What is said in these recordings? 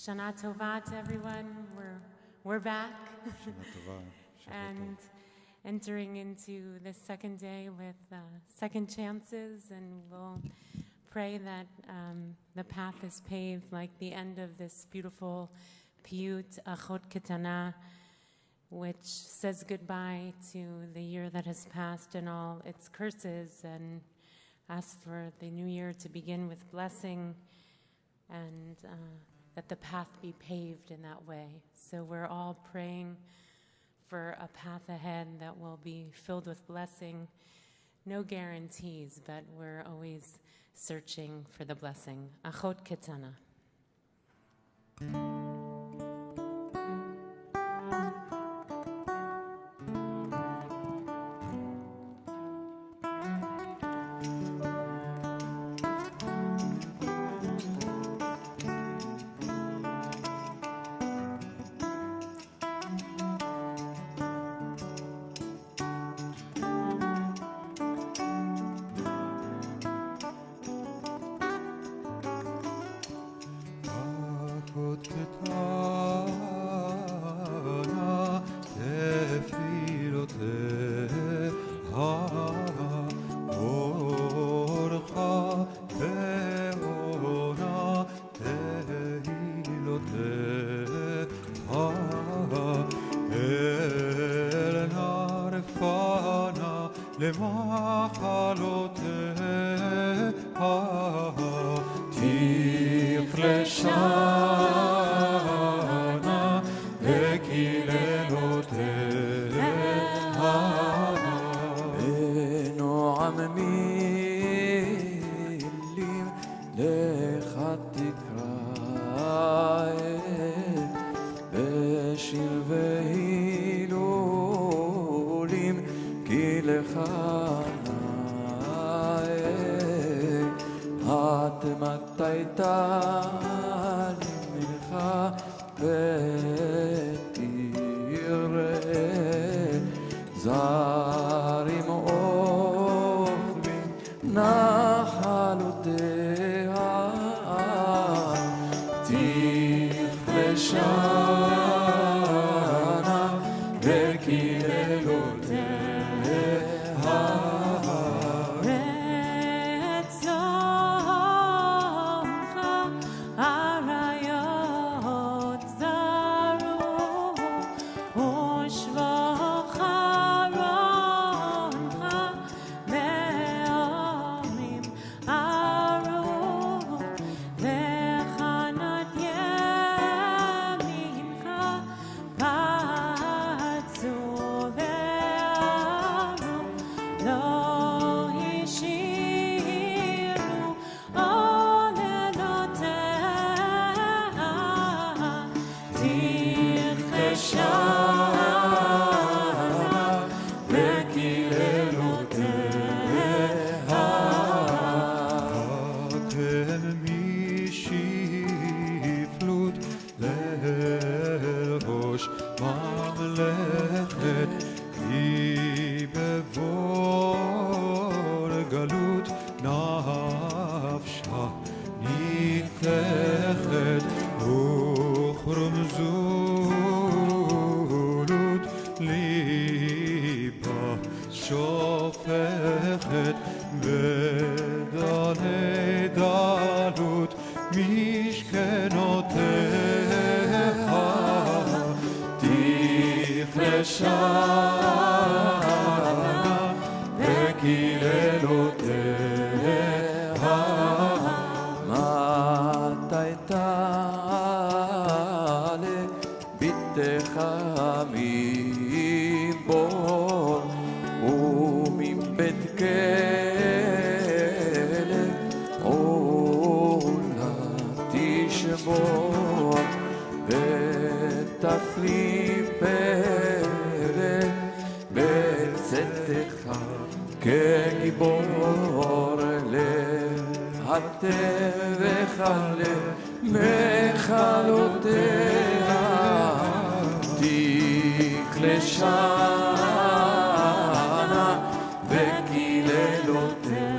Shana Tova to everyone. We're back and entering into the second day with second chances, and we'll pray that the path is paved like the end of this beautiful piyut Achot Ketana, which says goodbye to the year that has passed and all its curses, and asks for the new year to begin with blessing, and that the path be paved in that way. So we're all praying for a path ahead that will be filled with blessing. No guarantees, but we're always searching for the blessing. Achot Ketana. תפלים פרק עטה וכלה בכלותיה תכלה שנה וקללותיה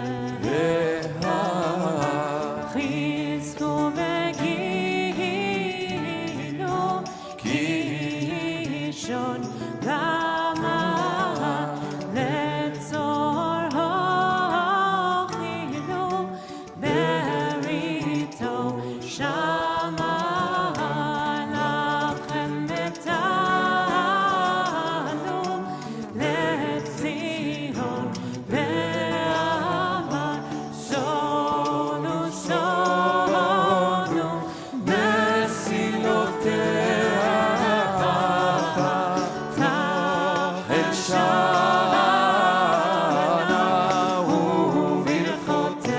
חזקו וגילו כי שון גמה לצור הוכילו בריתו שמה לכם ותעלו לציון באהבה שונו שונו מסילותיה תחל שנה וברכותיה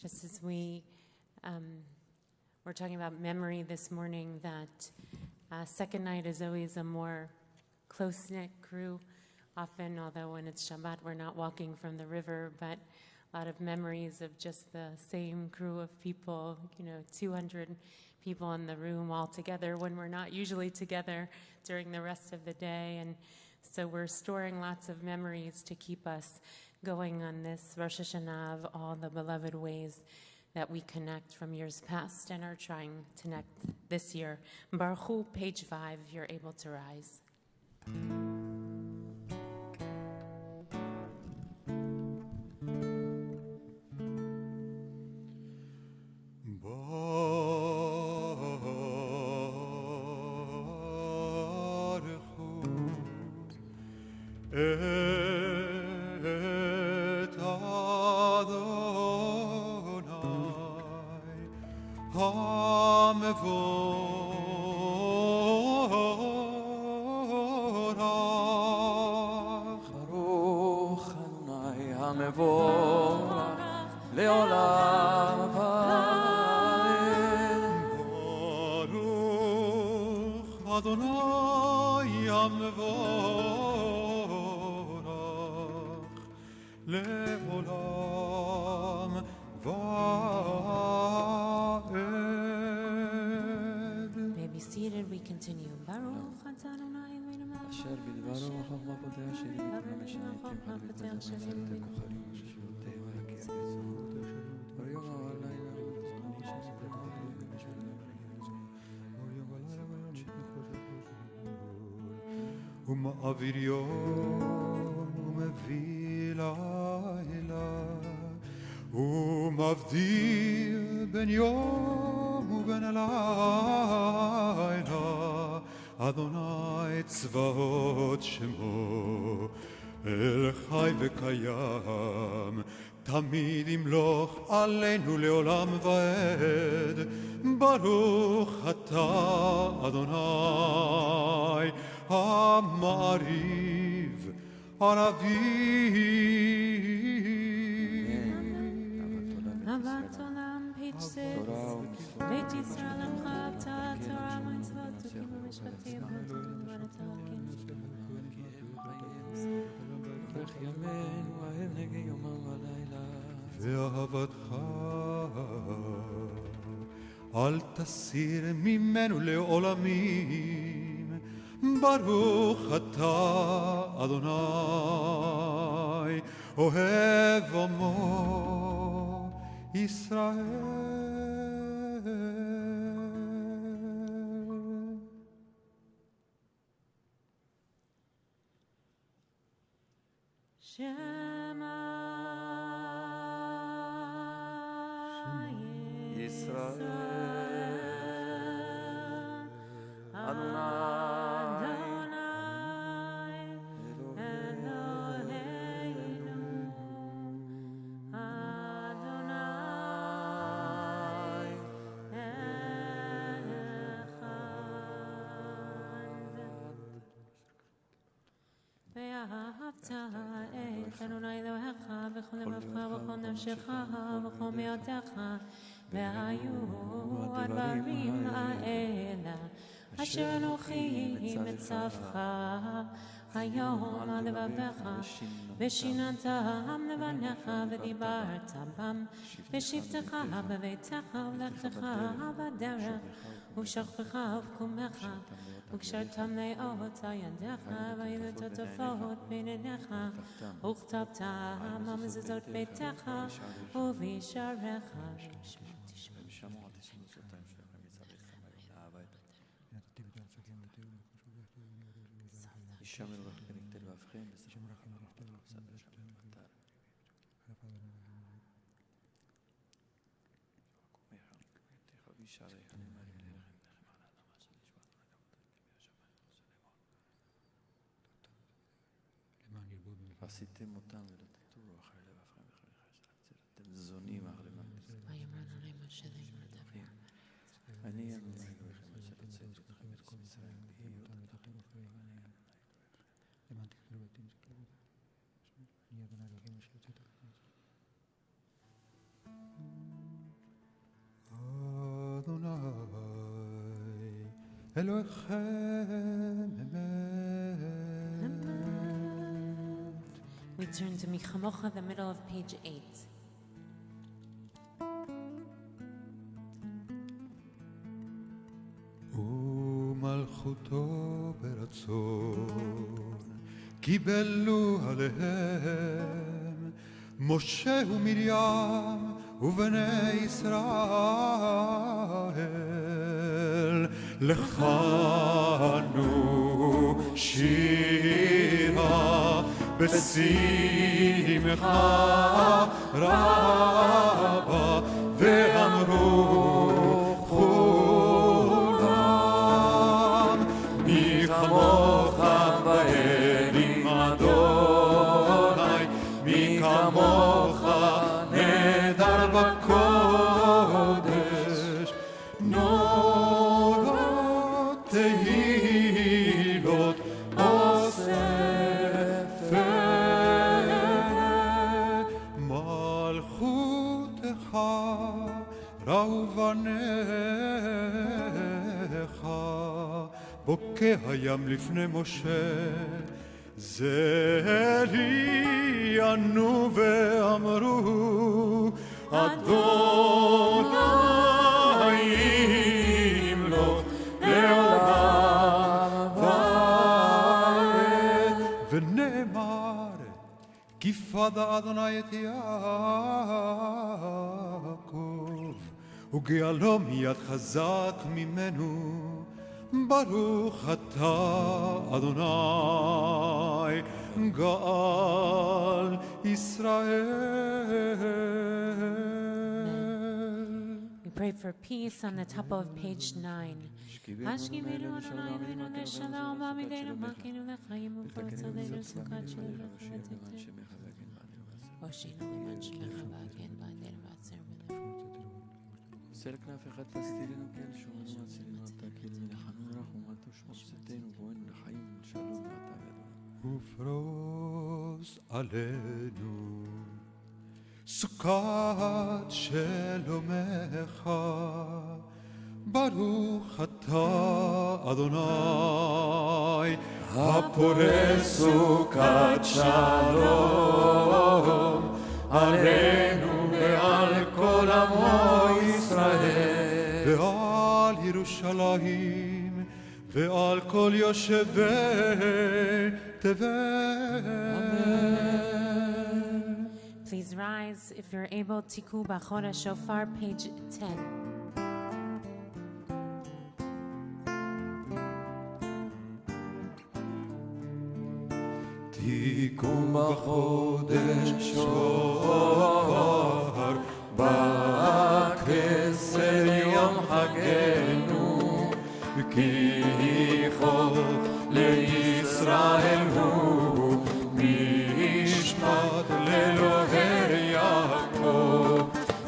Just as we're talking about memory this morning, that second night is always a more close-knit crew. Often, although when it's Shabbat, we're not walking from the river, but a lot of memories of just the same crew of people, 200 people in the room all together when we're not usually together during the rest of the day. And so we're storing lots of memories to keep us going on this Rosh Hashanah of all the beloved ways that we connect from years past and are trying to connect this year. Baruch Hu, page 5, if you're able to rise. ומעביר יום ומביא לילה ומבדיל בין יום ובין הלילה אדוני צבאות שמו אל חי וקיים תמיד ימלוך עלינו לעולם ועד ברוך אתה אדוני המעריב הרביב אהבת עולם, page 6. בית ישראל עמך אהבת תורה ומצוות חוקים ומשפטים ברך ימינו אהב נגי יומם ולילה ואהבתך אל תסיר ממנו לעולמים ברוך אתה אדוני אוהב עמו ישראל Shema Yisrael Adonai Eloheinu Adonai Echad אתה את אדוני אלוהיך בכל לבבך ובכל נפשך ובכל מאודך והיו הדברים האלה אשר אנוכי מצווך היום על לבביך ושיננתם לבניך ודיברת בם בשבתך בביתך ולכתך בדרך ובשכבך ובקומך וקשרתם לאות על ידיך והיו תותפות בין עיניך וכתבתם על מזוזות ביתך ובשעריך עשיתם אותם ולא תטורו אחרי לבבכם וכן חסד. אתם זונים אחרי למען. אני אדוני אלוהיכם אשר הוצאתי אתכם מארץ מצרים להיות לכם למען תחיו בתים זקנים. אני אדוני אלוהיכם אשר הוצאתי אתכם. אדוני אלוהיכם אמת. We turn to Michamocha, the middle of page 8. ומלכותו ברצון קיבלו עליהם משה ומרים ובני ישראל לכנו שירה בשמחה רבה ואמרו כולם מי כמוך באלים אדוני מי כמוך נדר בקודש נורות תהילות ראו בניך בוקע הים לפני משה זרי ענו ואמרו אדוני ימלוך לעולם ועד ונאמר כי פדה אדוני את יעקב וגאלו מיד חזק ממנו ברוך אתה אדוני גאל ישראל. We pray for peace on the top of page 9. השכיבנו אדוני אבינו לשלום ועמידנו מלכנו לחיים ופרצותינו סוכת שלנו הושיענו למען שמך והגן בעדנו ועצר סל כנף אחד תסתירנו כי על שומנו עשינו אתה כאילו מלחנו רחומתו שמות צאתנו בואנו לחיים ולשלום ואתה ואדוני ופרוס עלינו סוכת שלומך ברוך אתה אדוני הפורס סוכת שלום עלינו ועל כל עמו ישראל ועל ירושלים ועל כל יושבי תבל. Please rise if you're able. Tiku Bachora Shofar, page 10. תיקום בחודש שופר בכסל יום חגנו כי חוק לישראל הוא משפט לאלוהי יעקב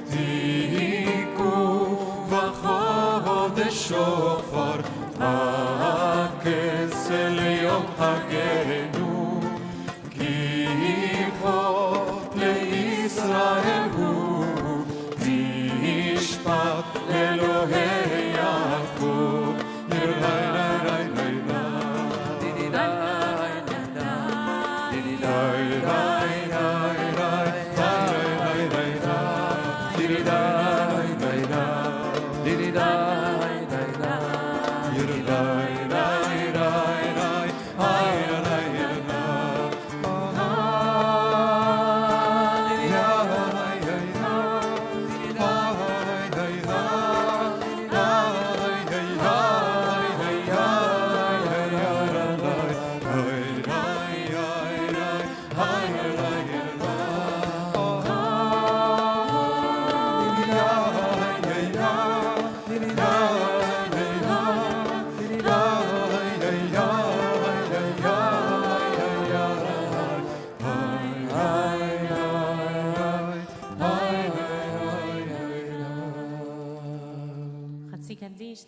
תיקום בחודש שופר בכסל יום חגנו כי לאלוהי יעקב.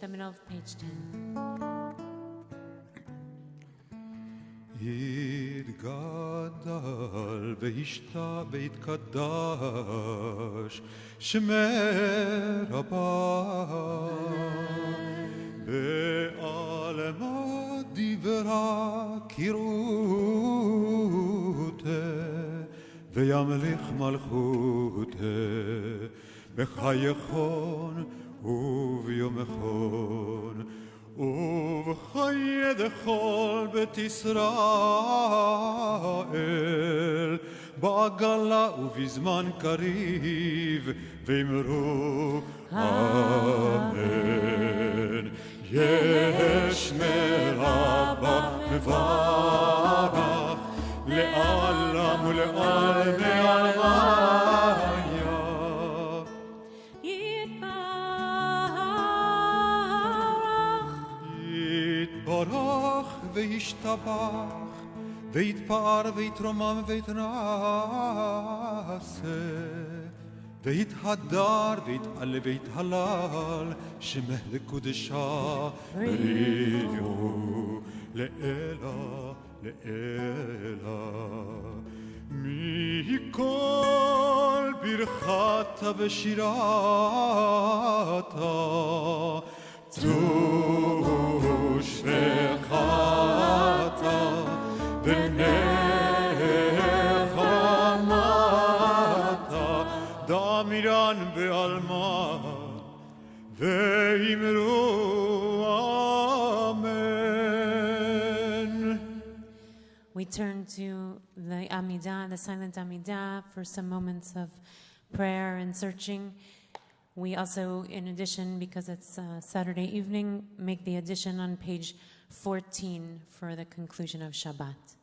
the middle of page 10. יתגדל וישתא ויתקדש שמי רבה בעלמא דברה קירותה וימליך מלכותה בחייכון וביומכון ובחיי דכל בית ישראל בעגלה ובזמן קריב ואמרו אמן. יש מרבה מברך לעולם ולעלמי עלמיה יתברך וישתבח ויתפאר ויתרומם ויתנשא ויתהדר ויתעלה ויתהלל שמך לקודשה בריאו לאלה לאלה מכל ברכתה ושירתה תוש וחתה ונחמתה דמירן בעלמא ואמרו אמן. We turn to the Amidah, the silent Amidah, for some moments of prayer and searching. We also, in addition, because it's Saturday evening, make the addition on page 14 for the conclusion of Shabbat.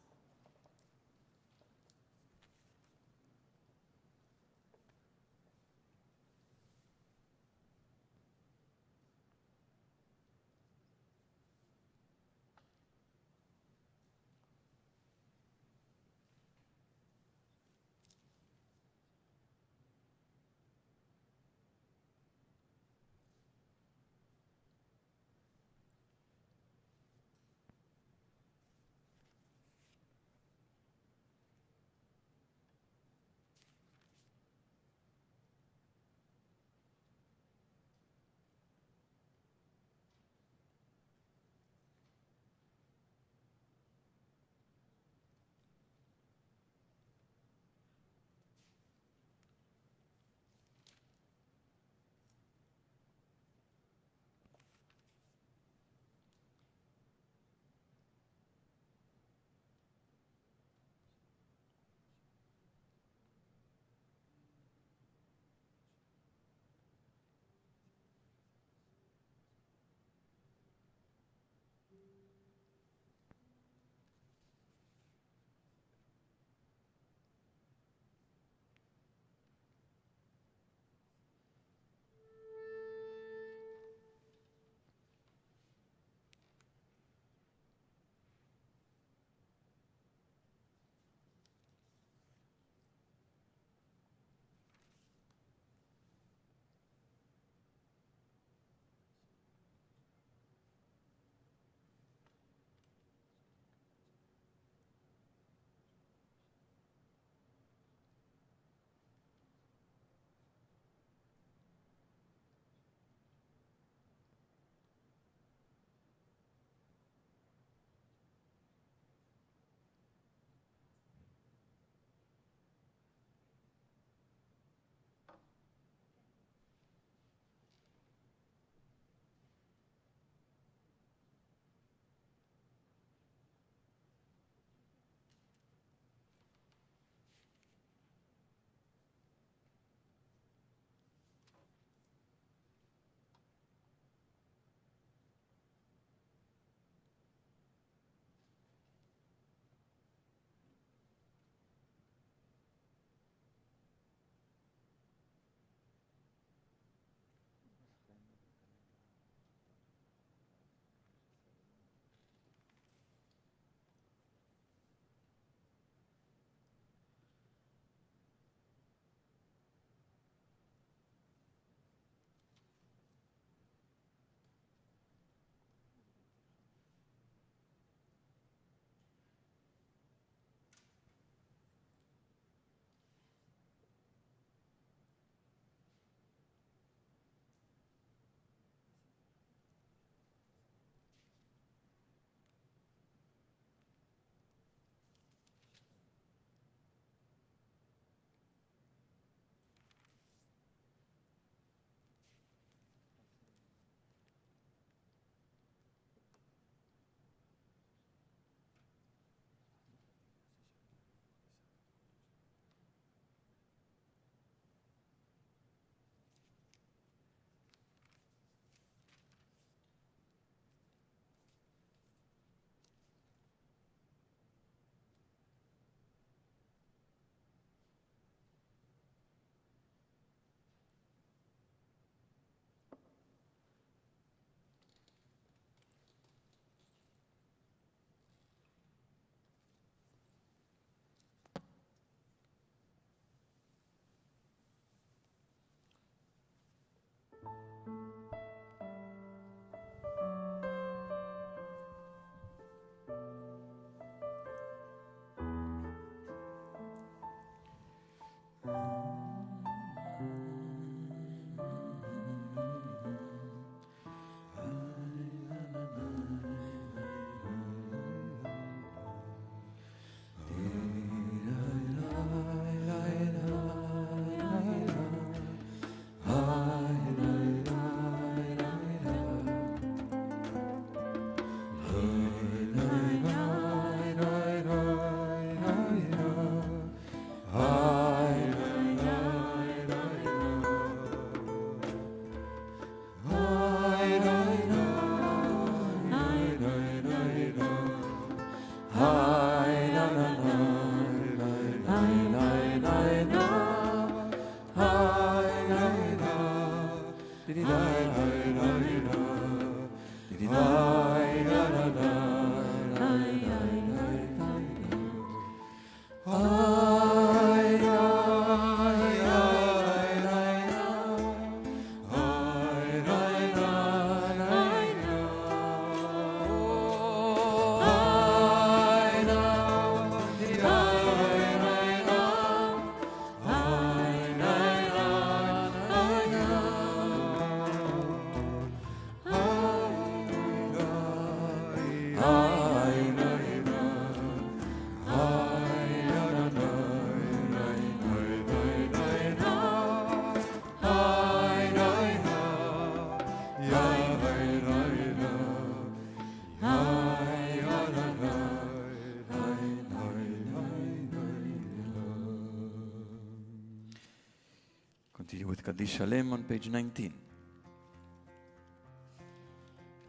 Continue with Kaddish Shalem on page 19.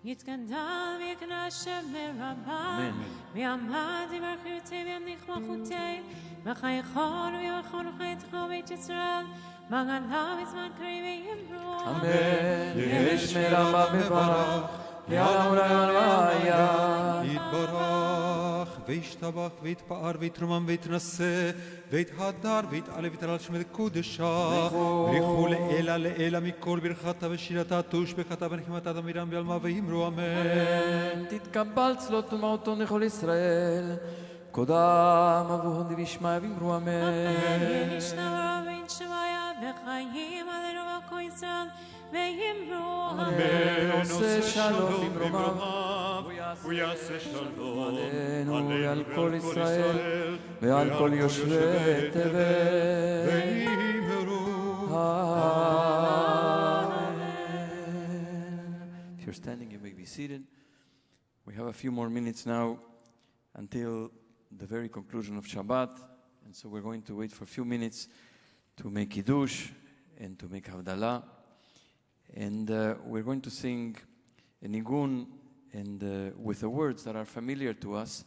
יתגדל ויקרשם לרבה Amen. ויעמד יברכותי וימליך מלכותי וחייכון ויברכון וחייתך בית ישראל בגלה בזמן קריב וימרו Amen. יש מרבה בברך, לעולם ולעולם. יתברך וישתבח ויתפאר ויתרומם ויתנשא ויתהדר ויתעלה ויתעלה שמד קודשה בריחו לאלה לאלה מכל ברכתה ושירתה תושבחתה ונחמתה דמירם בעלמה ואמרו אמן. תתקבל צלות ומעותו לכל ישראל. קודם אבוהו דבישמעיה ואמרו אמן. ישנא רבין שמעיה וחיים עלינו ועל כל ישראל וימרו אמן. עושה שלום במרומיו ויעשה שלום עלינו ועל כל ישראל ועל כל יושבי תבל. If you're standing, you may be seated. We have a few more minutes now until the very conclusion of Shabbat, and so we're going to wait for a few minutes to make Kiddush and to make Havdalah. And we're going to sing a nigun and with the words that are familiar to us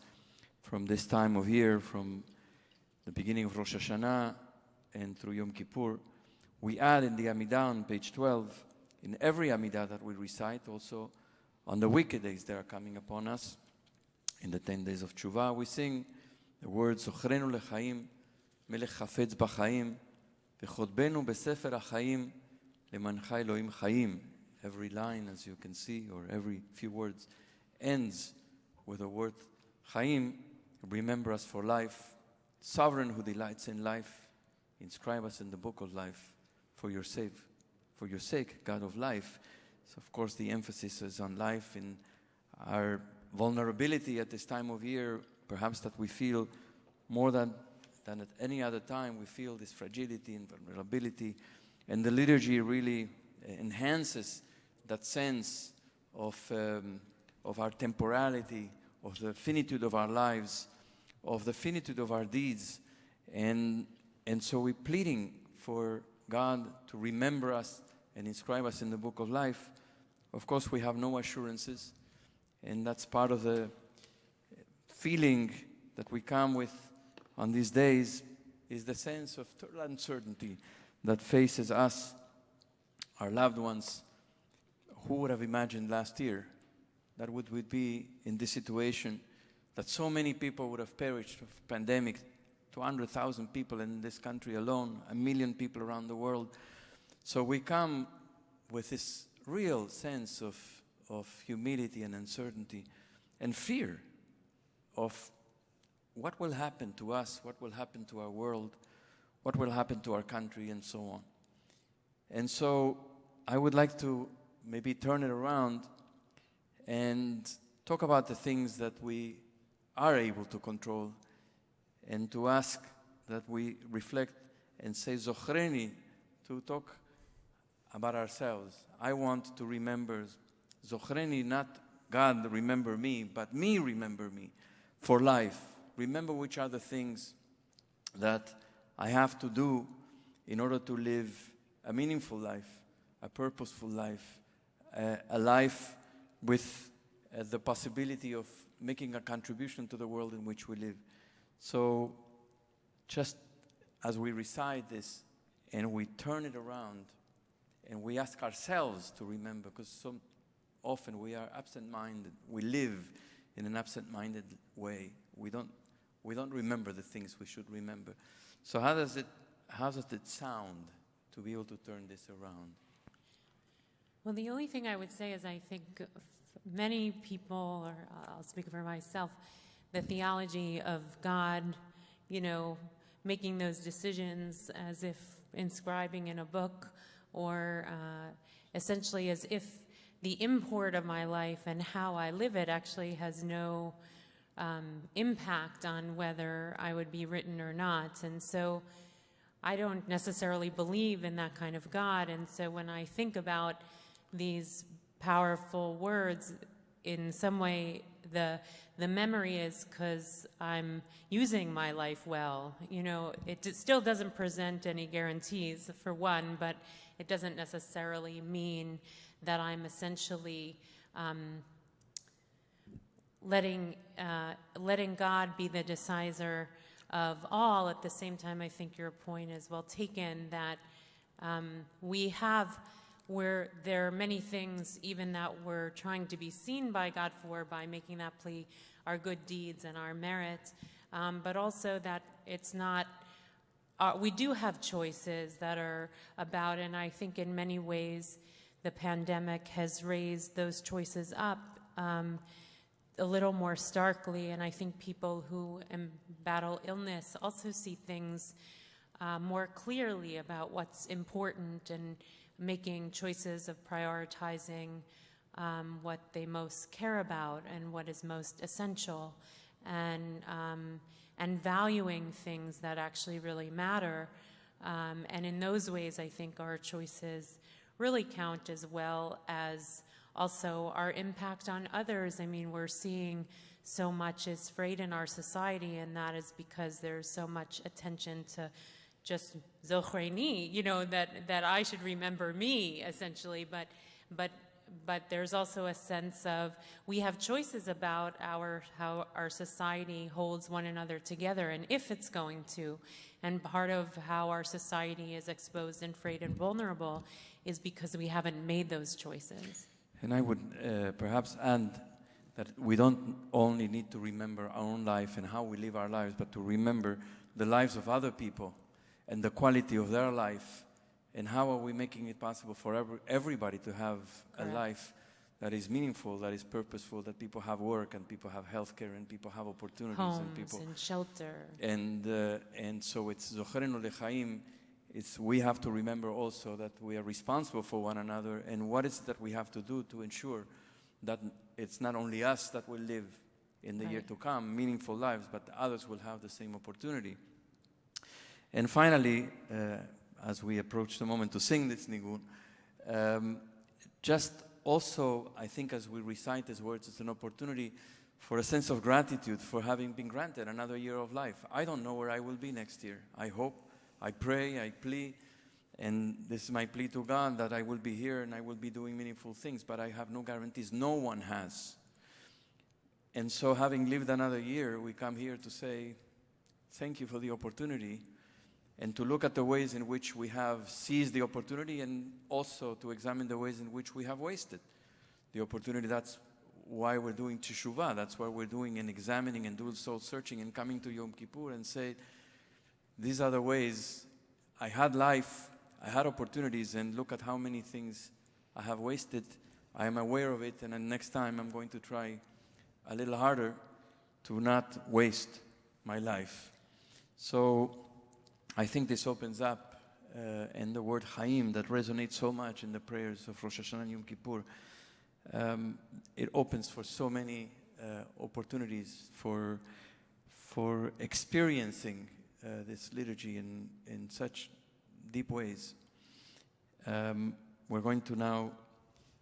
from this time of year, from the beginning of Rosh Hashanah and through Yom Kippur. We add in the Amidah on page 12, in every Amidah that we recite, also on the wicked days that are coming upon us, in the 10 days of Tshuva, we sing the words, Zochrenu lechaim, melech chafetz b'chaim, v'chodbenu b'sefer ha'chaim, lemancha Elohim chaim. Every line, as you can see, or every few words, ends with the word chaim. Remember us for life. Sovereign who delights in life, inscribe us in the book of life for your sake, God of life. So of course the emphasis is on life, in our vulnerability at this time of year, perhaps that we feel more than at any other time. We feel this fragility and vulnerability, and the liturgy really enhances that sense of our temporality, of the finitude of our lives, of the finitude of our deeds. And so we're pleading for God to remember us and inscribe us in the book of life. Of course, we have no assurances, and that's part of the feeling that we come with on these days, is the sense of total uncertainty that faces us, our loved ones. Who would have imagined last year that would be in this situation, that so many people would have perished of pandemic, 200,000 people in this country alone, 1 million people around the world. So we come with this real sense of humility and uncertainty and fear of what will happen to us, what will happen to our world what will happen to our country, and so on. And so I would like to maybe turn it around and talk about the things that we are able to control, and to ask that we reflect and say Zochreni, to talk about ourselves. I want to remember Zochreni, not God remember me, but me remember me for life. Remember which are the things that I have to do in order to live a meaningful life, a purposeful life, a life with the possibility of making a contribution to the world in which we live. So just as we recite this and we turn it around and we ask ourselves to remember, because so often we are absent-minded. We live in an absent-minded way. We don't remember the things we should remember. So how does it sound to be able to turn this around? Well, the only thing I would say is I think many people, or I'll speak for myself, the theology of God, making those decisions as if inscribing in a book, or essentially as if the import of my life and how I live it actually has no impact on whether I would be written or not. And so I don't necessarily believe in that kind of God. And so when I think about these powerful words, in some way the memory is because I'm using my life well. It still doesn't present any guarantees, for one, but it doesn't necessarily mean that I'm essentially letting God be the decider of all. At the same time, I think your point is well taken, that where there are many things even that we're trying to be seen by God for, by making that plea our good deeds and our merit, but also that it's not, we do have choices that are about, and I think in many ways the pandemic has raised those choices up a little more starkly, and I think people who battle illness also see things more clearly about what's important, and making choices of prioritizing what they most care about and what is most essential, and valuing things that actually really matter. And in those ways, I think our choices really count, as well as also our impact on others. I mean, we're seeing so much is frayed in our society, and that is because there's so much attention to just Zochreni, that I should remember me, essentially. But there's also a sense of we have choices about how our society holds one another together, and if it's going to. And part of how our society is exposed and frayed and vulnerable is because we haven't made those choices. And I would perhaps add that we don't only need to remember our own life and how we live our lives, but to remember the lives of other people and the quality of their life, and how are we making it possible for everybody to have Correct. A life that is meaningful, that is purposeful, that people have work, and people have healthcare, and people have opportunities, Homes and people and shelter. And so it's Zochrenu Lechaim. We have to remember also that we are responsible for one another, and what is it that we have to do to ensure that it's not only us that will live in the year to come meaningful lives, but others will have the same opportunity. And finally, as we approach the moment to sing this nigun, just also, I think as we recite these words, it's an opportunity for a sense of gratitude for having been granted another year of life. I don't know where I will be next year. I hope, I pray, I plead, and this is my plea to God, that I will be here and I will be doing meaningful things, but I have no guarantees. No one has. And so having lived another year, we come here to say, thank you for the opportunity, and to look at the ways in which we have seized the opportunity, and also to examine the ways in which we have wasted the opportunity. That's why we're doing Teshuvah. That's why we're doing and examining and doing soul searching and coming to Yom Kippur and say, these are the ways I had life, I had opportunities, and look at how many things I have wasted. I am aware of it, and then next time I'm going to try a little harder to not waste my life. So I think this opens up, and the word Chaim that resonates so much in the prayers of Rosh Hashanah and Yom Kippur, it opens for so many opportunities for experiencing this liturgy in such deep ways. We're going to now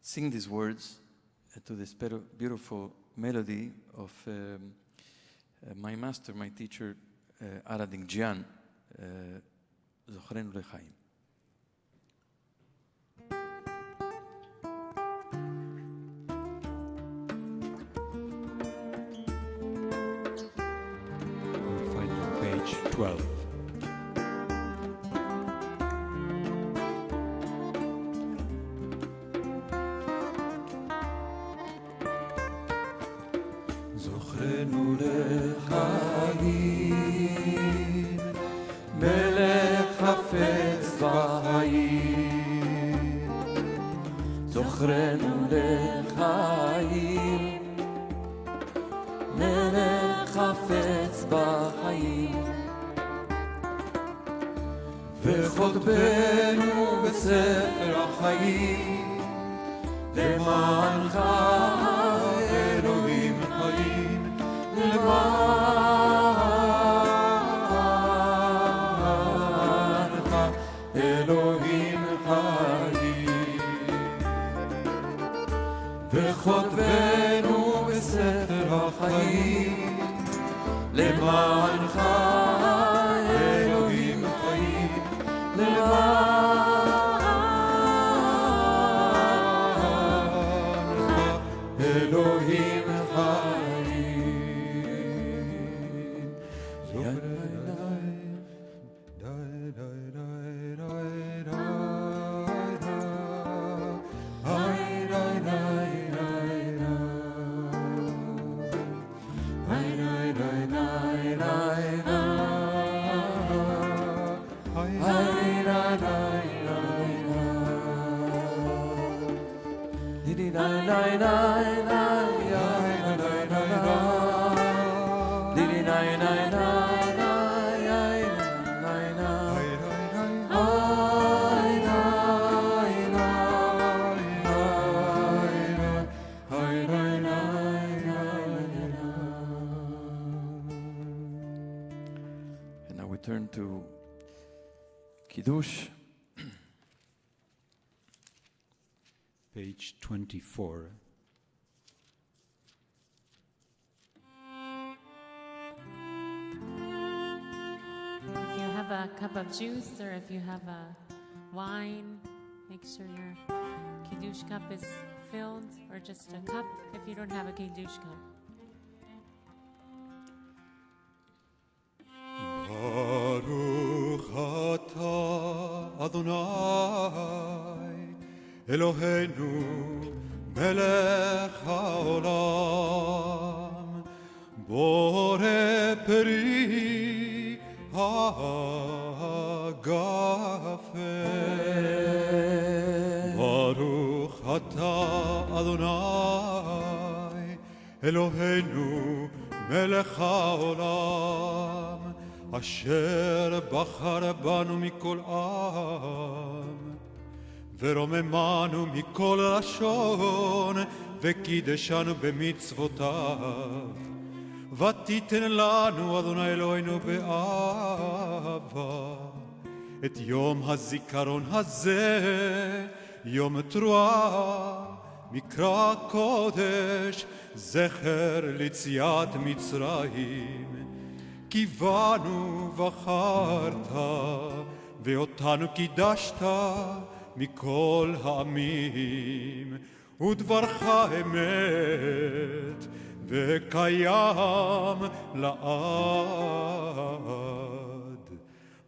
sing these words to this beautiful melody of my master, my teacher, Ara Dingjian, Zochrenu Lechaim. We'll find it on page 12. זוכרנו לחיים, מלך חפץ בחיים. זוכרנו לחיים, מלך חפץ בחיים. וחוטבנו בספר החיים, למענך אלוהים חיים, למענך אלוהים חיים. וחוטבנו בספר החיים, למענך אלוהים חיים, אלוהים And now we turn to Kiddush. Page 24. If you have a cup of juice or if you have a wine, make sure your Kiddush cup is filled, or just a cup if you don't have a Kiddush cup. Baruch atah Adonai Eloheinu melech haolam bore peri ha'agafen. Baruch atah Adonai Eloheinu melech haolam asher bachar banu mikol am ורוממנו מכל לשון וקידשנו במצוותיו ותיתן לנו אדוני אלוהינו באהבה את יום הזיכרון הזה יום תרועה מקרא קודש זכר ליציאת מצרים כי בנו בחרת ואותנו קידשת מכל העמים ודברך אמת וקיים לעד.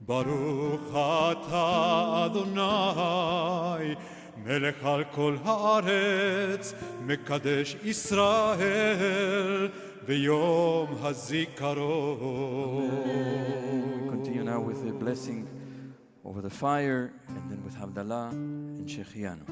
ברוך אתה אדוני מלך על כל הארץ מקדש ישראל ויום הזיכרון. We continue now with a blessing over the fire, and then with Havdalah and Shechianu.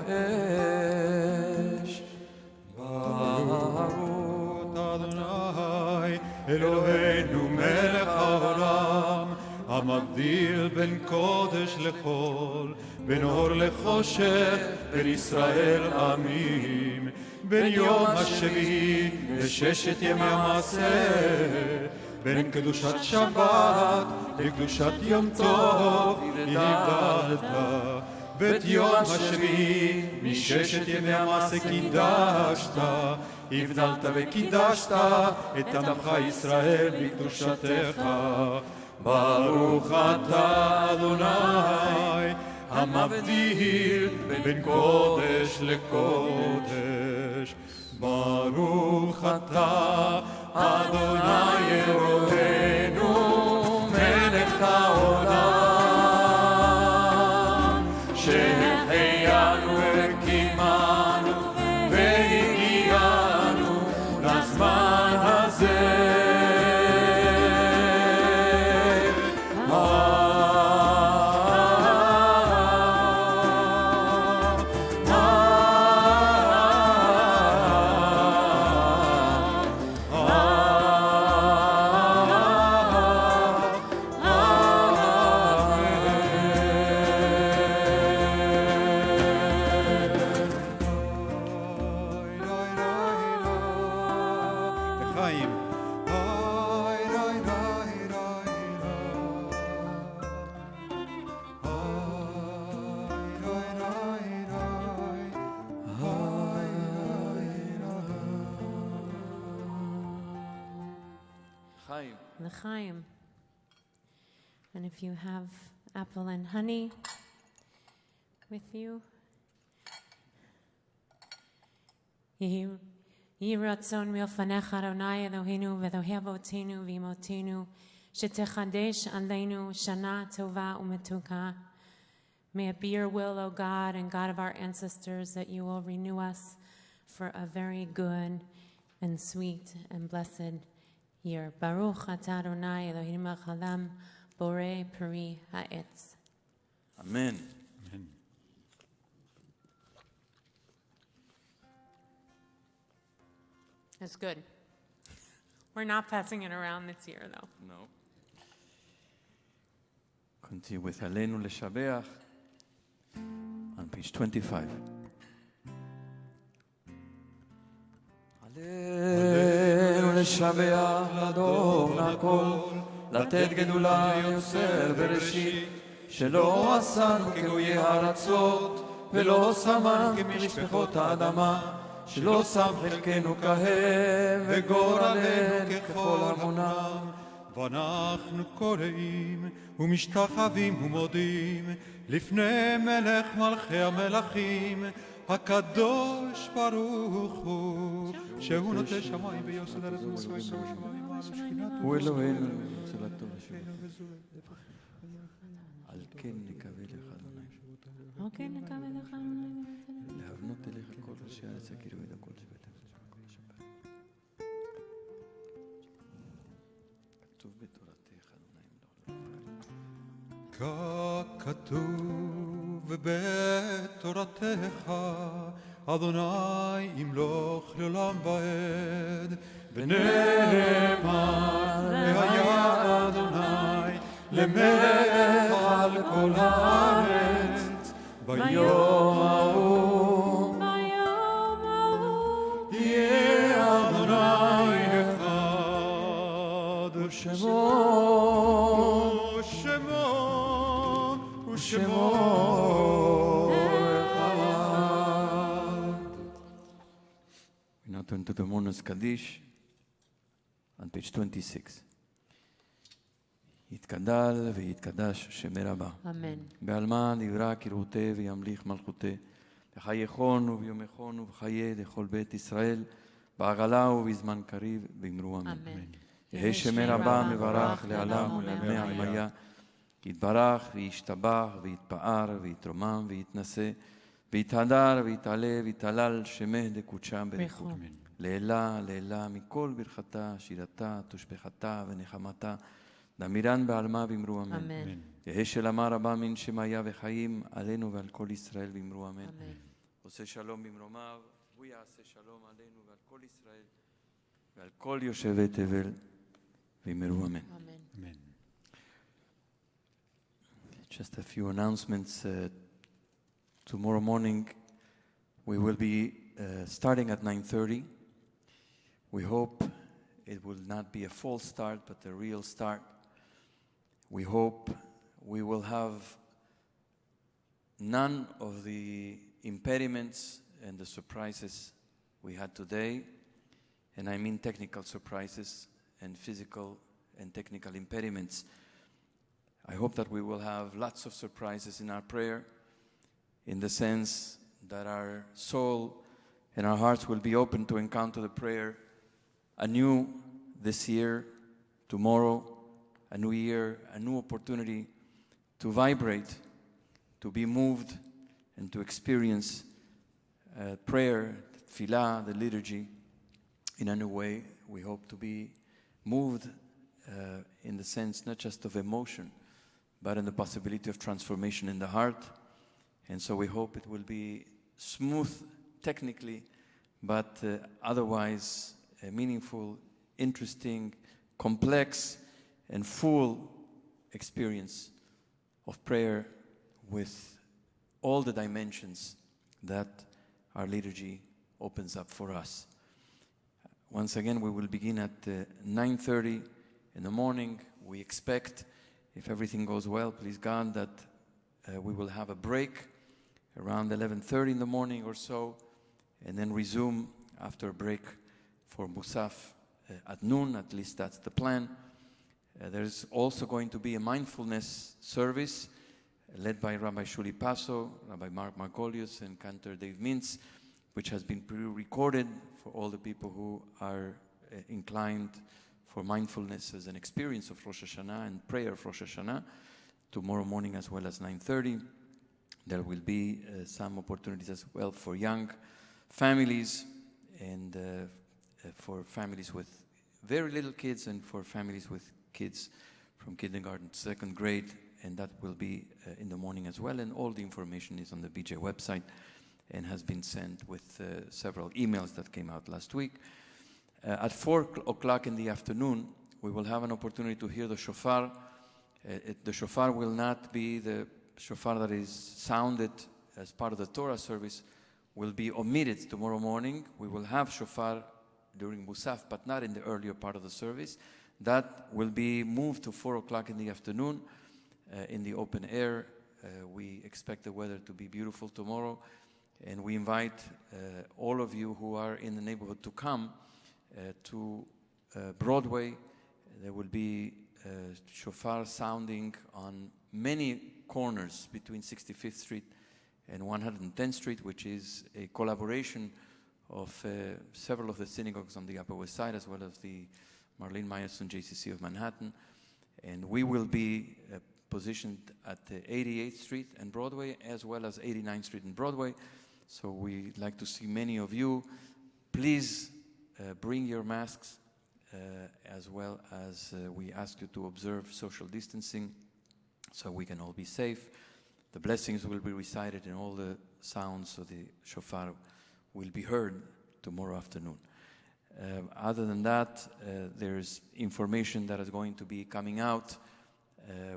האש. ברוך אדוני אלוהינו מלך העולם, המבדיל בין קודש לחול, בין אור לחושך, בין ישראל עמים, בין יום השביעי לששת ימי המעשה, בין קדושת שבת לקדושת יום טוב הבדלת, ואת יום השביעי מששת ימי המעשה קידשת, הבדלת וקידשת את עמך ישראל בקדושתך. ברוך אתה אדוני המבדיל בין קודש לקודש. ברוך אתה אדוני אלוהינו מלך העולם, שהחיינו וקימנו והגיענו לזמן הזה. L'chaim. And if you have apple and honey with you, Yehi ratzon milfanecha Adonai Eloheinu v'Elohei avotenu v'imotenu shetechadesh aleinu shana tova u'metuka. May it be your will, O God and God of our ancestors, that you will renew us for a very good and sweet and blessed year. Baruch atah Adonai Eloheinu melech haolam borei peri ha'etz. Amen. That's good. We're not passing it around this year, though. No. Continue with Aleinu Leshabeach on page 25. Aleinu Leshabeach Ladon Hakol, לתת גדולה יוצר בראשית, שלא עשנו כגויי הארצות, ולא שמנו כמשפחות האדמה, שלא שם חלקנו כהם וגורלנו ככל המונם. ואנחנו קוראים ומשתחווים ומודים לפני מלך מלכי המלכים, הקדוש ברוך הוא, שהוא נוטה שמיים ויוסד ארץ ומצוי שמיים על שכינתו. הוא אלוהינו מצילתו ושובתו. על כן נקווה לך אדוני. אוקיי, נקווה לך אדוני. להבנות אליך כל ראשי הארץ יכירו את הכל שבט השבת. כתוב בתורתך אדוני. ככתוב בתורתך אדוני ימלוך לעולם ועד, ונאמר והיה אדוני למלך על כל הארץ. ביום ההוא יהיה אדוני אחד, ושמו אחד. We now turn to the Mourner's Kaddish on page 26. יתגדל ויתקדש שמי רבה. אמן. בעלמא נברא כרעותה וימליך מלכותה. בחייכון וביומכון ובחיי לכל בית ישראל, בעגלה ובזמן קריב ואמרו אמן. יהי שמי רבה מברך לעולם ולעלמי עלמיה. יתברך וישתבח ויתפאר ויתרומם ויתנשא ויתהדר ויתעלה ויתהלל שמי דקודשם בריחו. לעילה לעילה מכל ברכתה, שירתה, תושבחתה ונחמתה. דמירן בעלמא ואמרו אמן. יהי שלמה רבה מן שמיה וחיים עלינו ועל כל ישראל ואמרו אמן. עושה שלום במרומיו, הוא יעשה שלום עלינו ועל כל ישראל ועל כל יושבי תבל, ואמרו אמן. Amen. Amen. Just a few announcements. Tomorrow morning we will be starting at 9:30. We hope it will not be a false start, but a real start. We hope we will have none of the impediments and the surprises we had today, and I mean technical surprises and physical and technical impediments. I hope that we will have lots of surprises in our prayer, in the sense that our soul and our hearts will be open to encounter the prayer anew this year, tomorrow, a new year, a new opportunity to vibrate, to be moved, and to experience prayer, tefillah, the liturgy, in a new way. We hope to be moved in the sense not just of emotion, but in the possibility of transformation in the heart. And so we hope it will be smooth technically, but otherwise meaningful, interesting, complex, and full experience of prayer with all the dimensions that our liturgy opens up for us. Once again, we will begin at 9:30 in the morning. We expect, if everything goes well, please God, that we will have a break around 11:30 in the morning or so, and then resume after a break for Musaf at noon. At least that's the plan. There's also going to be a mindfulness service led by Rabbi Shuli Paso, Rabbi Mark Margolius, and Cantor Dave Mintz, which has been pre-recorded for all the people who are inclined for mindfulness as an experience of Rosh Hashanah and prayer of Rosh Hashanah, tomorrow morning as well as 9:30. There will be some opportunities as well for young families and for families with very little kids and for families with kids from kindergarten to second grade, and that will be in the morning as well. And all the information is on the BJ website and has been sent with several emails that came out last week. At 4 o'clock in the afternoon, we will have an opportunity to hear the shofar. The shofar will not be the shofar that is sounded as part of the Torah service, will be omitted tomorrow morning. We will have shofar during Musaf, but not in the earlier part of the service. That will be moved to 4 o'clock in the afternoon in the open air. We expect the weather to be beautiful tomorrow, and we invite all of you who are in the neighborhood to come to Broadway. There will be shofar sounding on many corners between 65th Street and 110th Street, which is a collaboration of several of the synagogues on the Upper West Side, as well as the Marlene Meyerson JCC of Manhattan. And we will be positioned at 88th Street and Broadway, as well as 89th Street and Broadway. So we'd like to see many of you. Please bring your masks, as well as we ask you to observe social distancing so we can all be safe. The blessings will be recited and all the sounds of the shofar will be heard tomorrow afternoon. Other than that, there's information that is going to be coming out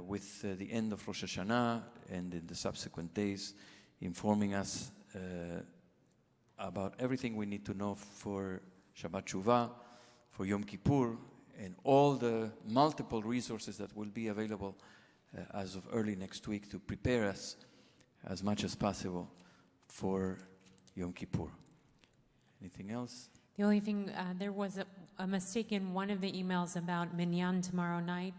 with the end of Rosh Hashanah and in the subsequent days, informing us about everything we need to know for Shabbat Shuvah, for Yom Kippur, and all the multiple resources that will be available as of early next week to prepare us as much as possible for Yom Kippur. Anything else? The only thing, there was a mistake in one of the emails about Minyan tomorrow night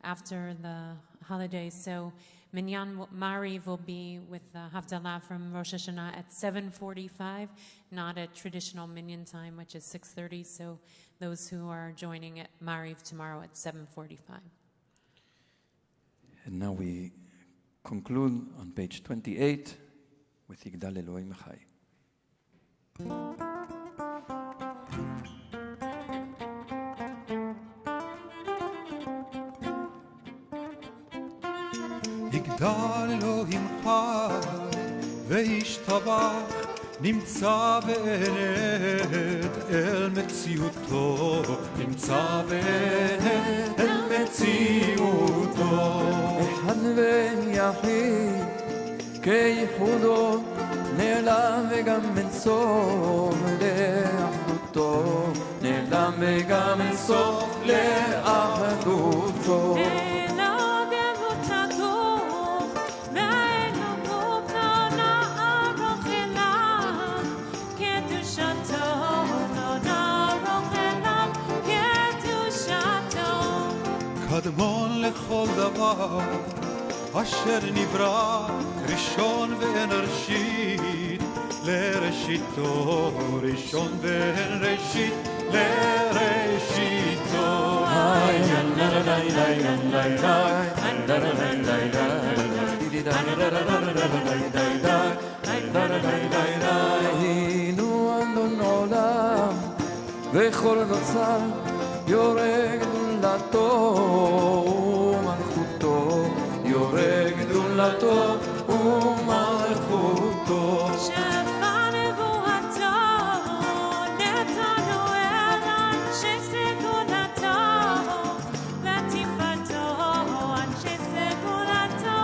after the holidays. So Minyan Mariv will be with the Havdalah from Rosh Hashanah at 7:45, not at traditional Minyan time, which is 6:30. So those who are joining at Mariv tomorrow at 7:45. And now we conclude on page 28 with Yigdal Elohim Chai. יגדל אלוהים חי וישתבח נמצא ואינד אל מציאותו, נמצא ואינד אל מציאותו. אחד ויחיד כייחודו, נעלם וגם אין סוף לאחדותו, נעלם וגם אין סוף לאחדותו. קדמון לכל דבר אשר נברא, ראשון ואין ראשית לראשיתו, ראשון ואין ראשית לראשיתו. היינו אדון עולם וכל נוצר יורא גדולתו ומלכותו, יורא גדולתו ומלכותו. שפע נבואתו נתנו אל אנשי סגולתו ותפארתו, אנשי סגולתו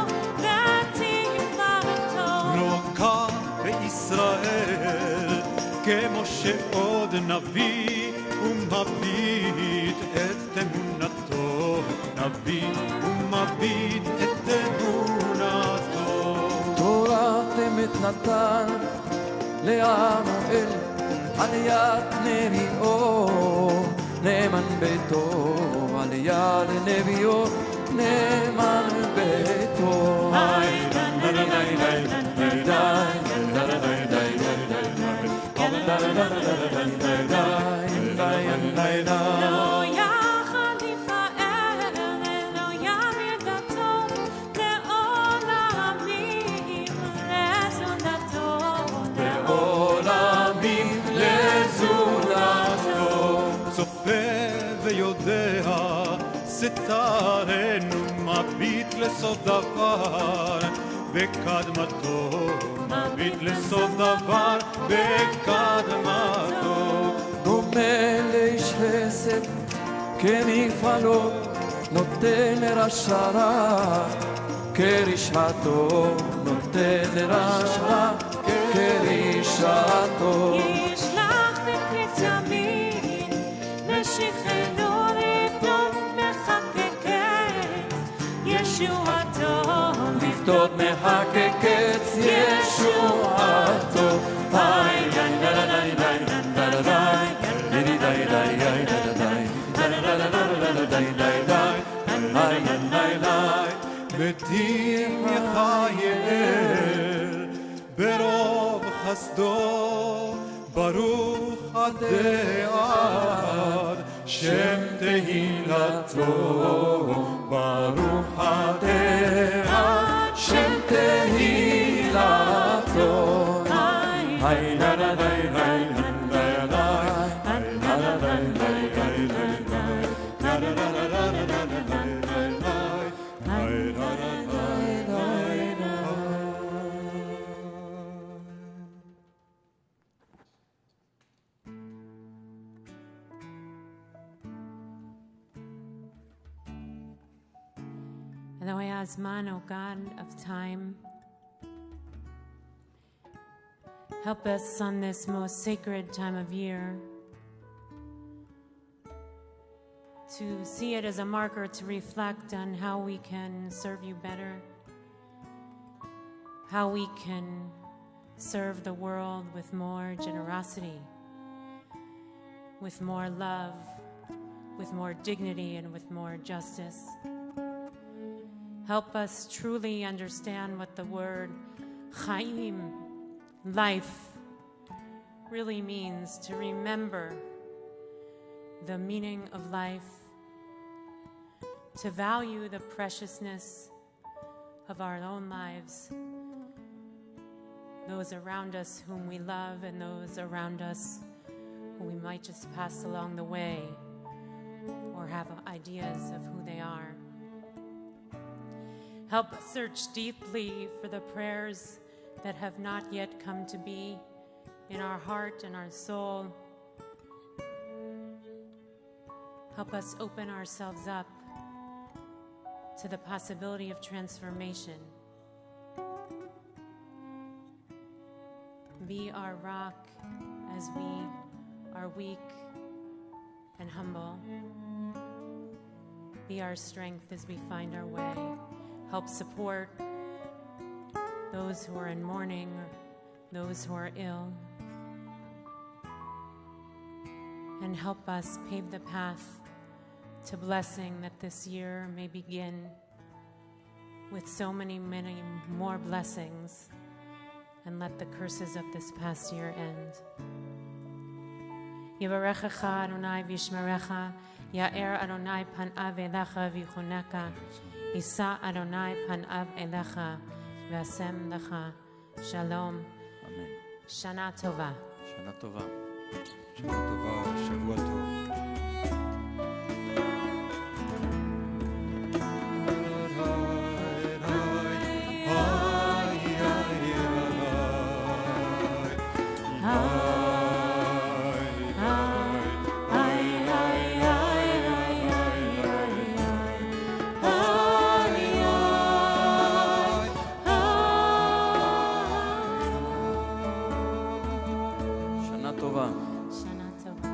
ותפארתו. לא כאן בישראל כמו שעוד נביא ומביט את אמונתו, נביא ומביט את אמונתו. תורת אמת נתן לעמואל על יד נביאו, נאמן ביתו על יד נביאו, נאמן ביתו. לא יחל לפאר, לא ימיד דתו, לעולמים לזולתו, לעולמים לזולתו. צופה ויודע סתרנו, מביט לסוף דבר בקדמתו, מביט לסוף דבר בקדמתו. דומה לאיש חסד כמפעלו, נותן לרשע רע כרשעתו, נותן לרשע רע כרשעתו. ישלח בכתמים משיחנו לפדות מחקקת ישועתו, לפדות מחקקת ישועתו. מתים יחייל ברוב חסדו, ברוך הדעת שם תהילתו, ברוך הדעת שם תהילתו. Eloi Azman, O God of time, help us on this most sacred time of year to see it as a marker to reflect on how we can serve you better, how we can serve the world with more generosity, with more love, with more dignity, and with more justice. Help us truly understand what the word chaim, life, really means, to remember the meaning of life, to value the preciousness of our own lives, those around us whom we love and those around us who we might just pass along the way or have ideas of who they are. Help us search deeply for the prayers that have not yet come to be in our heart and our soul. Help us open ourselves up to the possibility of transformation. Be our rock as we are weak and humble. Be our strength as we find our way. Help support those who are in mourning or those who are ill. And help us pave the path to blessing that this year may begin with so many more blessings, and let the curses of this past year end. Yivarechecha Adonai v'yishmerecha, Ya'er Adonai panav elecha v'yichuneka, Yisa Adonai panav elecha v'asem lecha. Shalom. Amen. Shana Tova. Shana Tova. שנה טובה, שבוע טוב. Shana Tova. Shana Tova.